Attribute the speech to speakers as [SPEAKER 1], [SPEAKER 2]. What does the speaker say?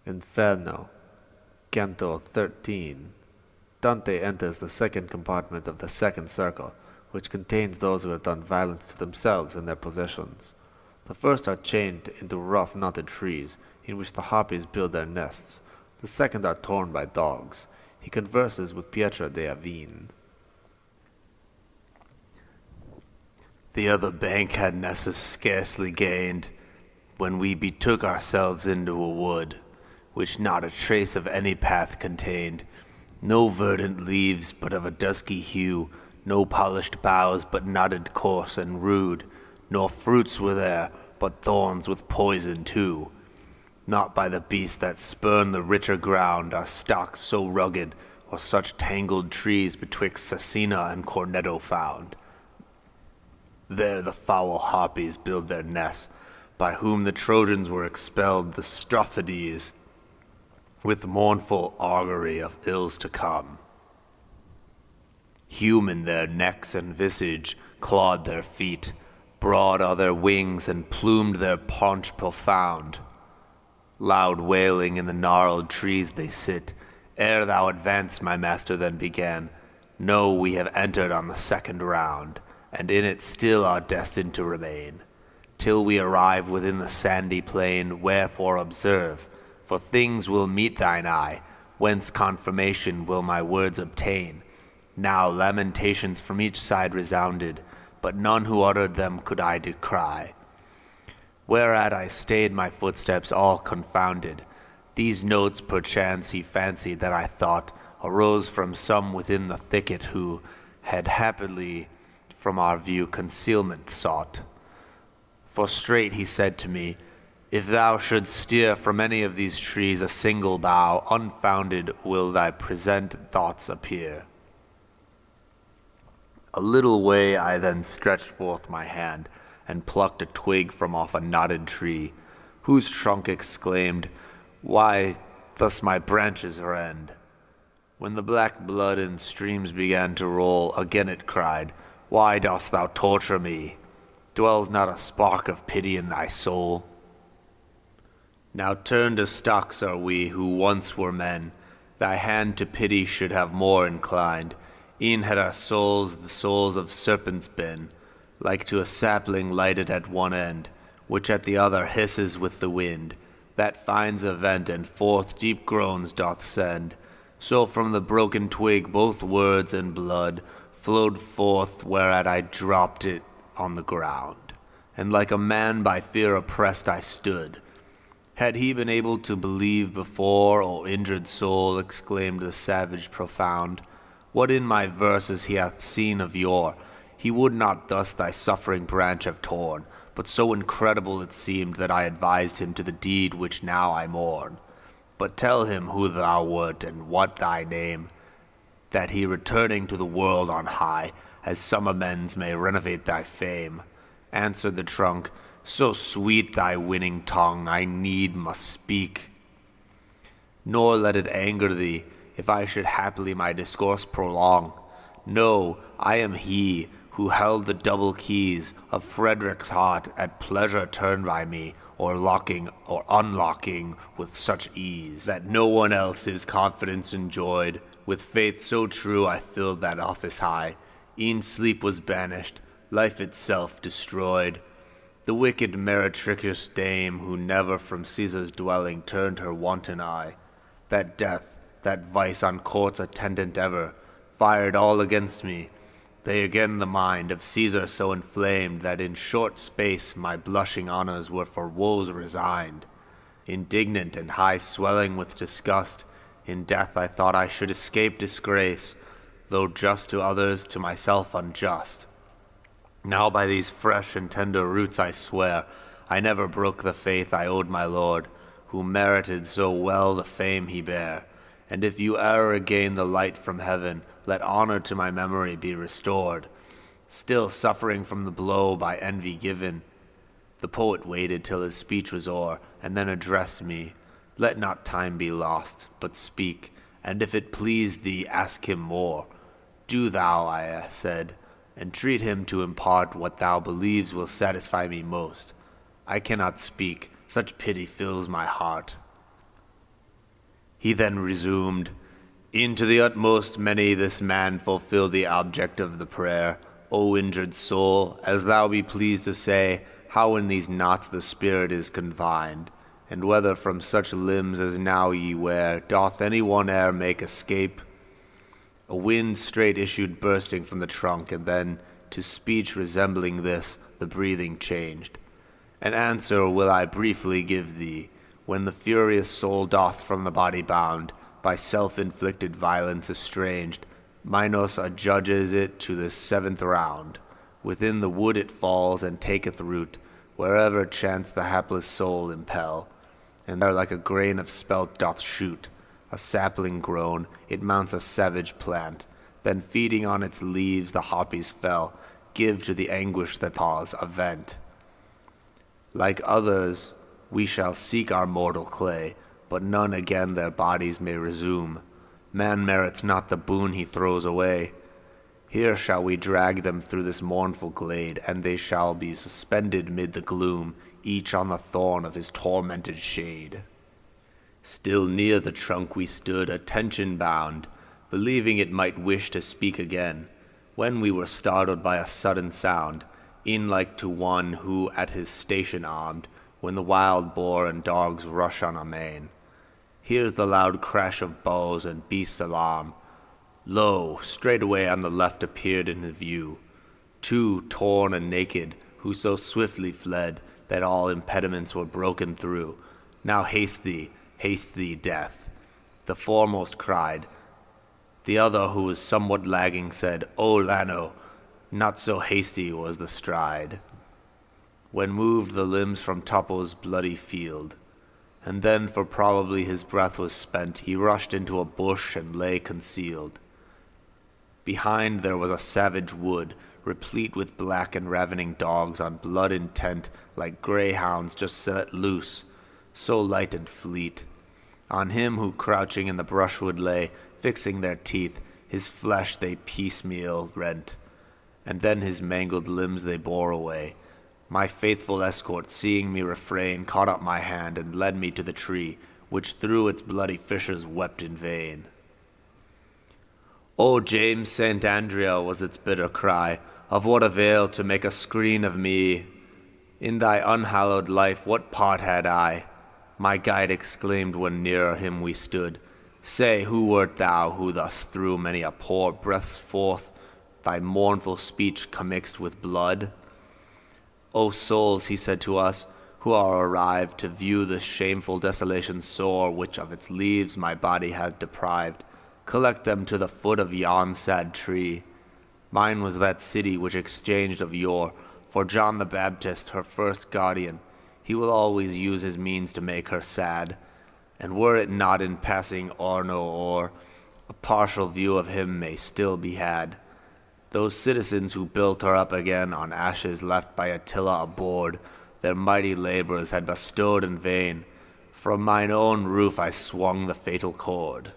[SPEAKER 1] Inferno, Canto 13. Dante enters the second compartment of the second circle, which contains those who have done violence to themselves and their possessions. The first are chained into rough knotted trees, in which the harpies build their nests. The second are torn by dogs. He converses with Pietra de Avine.
[SPEAKER 2] The other bank had Nessus scarcely gained, when we betook ourselves into a wood, which not a trace of any path contained, no verdant leaves but of a dusky hue, no polished boughs but knotted coarse and rude, nor fruits were there, but thorns with poison too. Not by the beasts that spurn the richer ground are stalks so rugged, or such tangled trees betwixt Cecina and Cornetto found. There the foul harpies build their nests, by whom the Trojans were expelled, the Strophides, with mournful augury of ills to come. Human their necks and visage, clawed their feet, broad are their wings, and plumed their paunch profound. Loud wailing in the gnarled trees they sit. Ere thou advance, my master then began, know we have entered on the second round, and in it still are destined to remain, till we arrive within the sandy plain. Wherefore observe, for things will meet thine eye, whence confirmation will my words obtain. Now lamentations from each side resounded, but none who uttered them could I decry. Whereat I stayed my footsteps all confounded. These notes perchance he fancied that I thought arose from some within the thicket who had happily from our view concealment sought. For straight he said to me, if thou shouldst steer from any of these trees a single bough, unfounded will thy present thoughts appear. A little way I then stretched forth my hand, and plucked a twig from off a knotted tree, whose trunk exclaimed, why thus my branches rend? When the black blood in streams began to roll, again it cried, why dost thou torture me? Dwells not a spark of pity in thy soul? Now turned to stocks are we, who once were men. Thy hand to pity should have more inclined. E'en had our souls the souls of serpents been, like to a sapling lighted at one end, which at the other hisses with the wind, that finds a vent and forth deep groans doth send. So from the broken twig both words and blood flowed forth, whereat I dropped it on the ground, and like a man by fear oppressed I stood. Had he been able to believe before, O injured soul, exclaimed the savage profound, what in my verses he hath seen of yore, he would not thus thy suffering branch have torn, but so incredible it seemed that I advised him to the deed which now I mourn. But tell him who thou wert and what thy name, that he returning to the world on high, as some amends may renovate thy fame. Answered the trunk, so sweet thy winning tongue, I need must speak. Nor let it anger thee, if I should happily my discourse prolong. No, I am he who held the double keys of Frederick's heart at pleasure turned by me, or locking or unlocking with such ease, that no one else his confidence enjoyed. With faith so true I filled that office high, e'en sleep was banished, life itself destroyed. The wicked meretricious dame, who never from Caesar's dwelling turned her wanton eye, that death, that vice on courts attendant ever, fired all against me. They again the mind of Caesar so inflamed, that in short space my blushing honors were for woes resigned. Indignant and high swelling with disgust, in death I thought I should escape disgrace, though just to others, to myself unjust. Now by these fresh and tender roots I swear, I never broke the faith I owed my lord, who merited so well the fame he bare. And if you e'er regain the light from heaven, let honor to my memory be restored. Still suffering from the blow by envy given. The poet waited till his speech was o'er, and then addressed me. Let not time be lost, but speak, and if it please thee, ask him more. Do thou, I said, entreat him to impart what thou believes will satisfy me most. I cannot speak, such pity fills my heart. He then resumed, "Into the utmost many this man fulfill the object of the prayer. O injured soul, as thou be pleased to say, how in these knots the spirit is confined, and whether from such limbs as now ye wear, doth any one e'er make escape?" A wind straight issued bursting from the trunk, and then, to speech resembling this, the breathing changed. "An answer will I briefly give thee. When the furious soul doth from the body bound, by self-inflicted violence estranged, Minos adjudges it to the 7th round. Within the wood it falls and taketh root, wherever chance the hapless soul impel, and there like a grain of spelt doth shoot. A sapling grown, it mounts a savage plant, then feeding on its leaves the poppies fell, give to the anguish that cause a vent. Like others, we shall seek our mortal clay, but none again their bodies may resume. Man merits not the boon he throws away. Here shall we drag them through this mournful glade, and they shall be suspended mid the gloom, each on the thorn of his tormented shade." Still near the trunk we stood, attention bound, believing it might wish to speak again, when we were startled by a sudden sound, in like to one who at his station armed, when the wild boar and dogs rush on amain. Here's the loud crash of bows and beasts' alarm. Lo, straightway on the left appeared in view 2 torn and naked, who so swiftly fled that all impediments were broken through. "Now haste thee, death," the foremost cried. The other, who was somewhat lagging, said, "O Lano, not so hasty was the stride." When moved the limbs from Toppo's bloody field, and then, for probably his breath was spent, he rushed into a bush and lay concealed. Behind there was a savage wood, replete with black and ravening dogs on blood intent, like greyhounds just set loose, so light and fleet. On him who crouching in the brushwood lay, fixing their teeth, his flesh they piecemeal rent, and then his mangled limbs they bore away. My faithful escort, seeing me refrain, caught up my hand and led me to the tree, which through its bloody fissures wept in vain. "O James St. Andrea," was its bitter cry, "of what avail to make a screen of me? In thy unhallowed life what part had I?" My guide exclaimed when nearer him we stood, "Say, who wert thou who thus through many a pore breaths forth thy mournful speech commixed with blood?" "O souls," he said to us, "who are arrived to view the shameful desolation sore which of its leaves my body hath deprived, collect them to the foot of yon sad tree. Mine was that city which exchanged of yore for John the Baptist, her first guardian. He will always use his means to make her sad, and were it not in passing Arno o'er, a partial view of him may still be had. Those citizens who built her up again on ashes left by Attila aboard, their mighty labors had bestowed in vain. From mine own roof I swung the fatal cord."